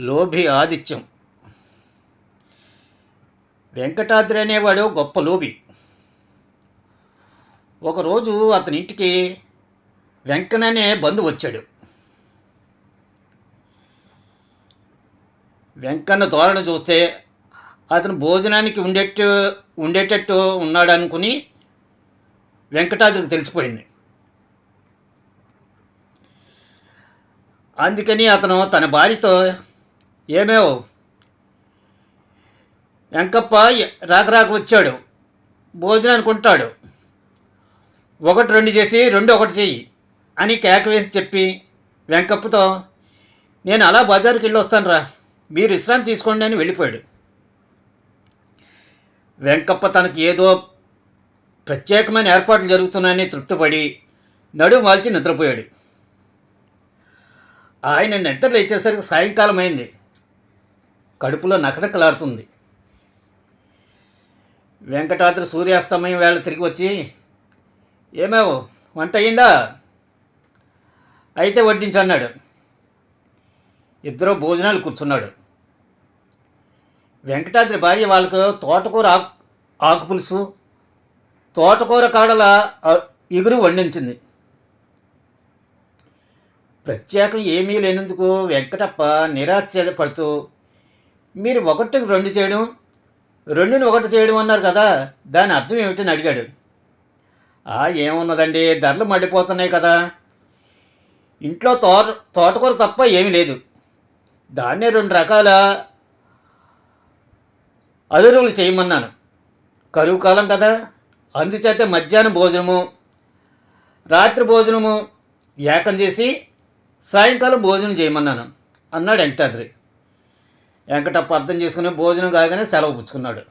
లోభి ఆదిత్యం. వెంకటాద్రి అనేవాడు గొప్ప లోభి. ఒకరోజు అతని ఇంటికి వెంకననే బంధు వచ్చాడు. వెంకన్న ధోరణి చూస్తే అతను భోజనానికి ఉండేటట్టు ఉన్నాడు అనుకుని వెంకటాద్రికి తెలిసిపోయింది. అందుకని అతను తన భార్యతో, ఏమేవో వెంకప్ప రాక వచ్చాడు, భోజనానికి ఉంటాడు, ఒకటి రెండు చేసి రెండు ఒకటి చెయ్యి అని కేక వేసి చెప్పి వెంకప్పతో, నేను అలా బజారుకి వెళ్ళి వస్తాను రా, మీరు విశ్రాంతి తీసుకోండి అని వెళ్ళిపోయాడు. వెంకప్ప తనకి ఏదో ప్రత్యేకమైన ఏర్పాట్లు జరుగుతున్నాయని తృప్తిపడి నడుము వాల్చి నిద్రపోయాడు. ఆయన నిద్ర లేచేసరికి సాయంకాలం అయింది. కడుపులో నకనకలాడుతుంది. వెంకటాద్రి సూర్యాస్తమయం వేళ తిరిగి వచ్చి, ఏమేవో వంట అయిందా, అయితే వడ్డించన్నాడు. ఇద్దరు భోజనాలు కూర్చున్నాడు. వెంకటాద్రి భార్య వాళ్ళకు తోటకూర ఆకు పులుసు, తోటకూర కాడల ఇగురు వండించింది. ప్రత్యేకం ఏమీ లేనందుకు వెంకటప్ప నిరాశ్చర్యపడుతూ, మీరు ఒకటికి రెండు చేయడం, రెండుని ఒకటి చేయడం అన్నారు కదా, దాని అర్థం ఏమిటని అడిగాడు. ఏమున్నదండి, ధరలు మండిపోతున్నాయి కదా, ఇంట్లో తోటకూర తప్ప ఏమీ లేదు, దాన్నే రెండు రకాల అదురులు చేయమన్నాను, కరువు కాలం కదా, అందుచేత మధ్యాహ్నం భోజనము రాత్రి భోజనము ఏకం చేసి సాయంకాలం భోజనం చేయమన్నాను అన్నాడు వెంకటాద్రి. వెంకటప్ప అర్థం చేసుకుని భోజనం కాగానే సెలవు పుచ్చుకున్నాడు.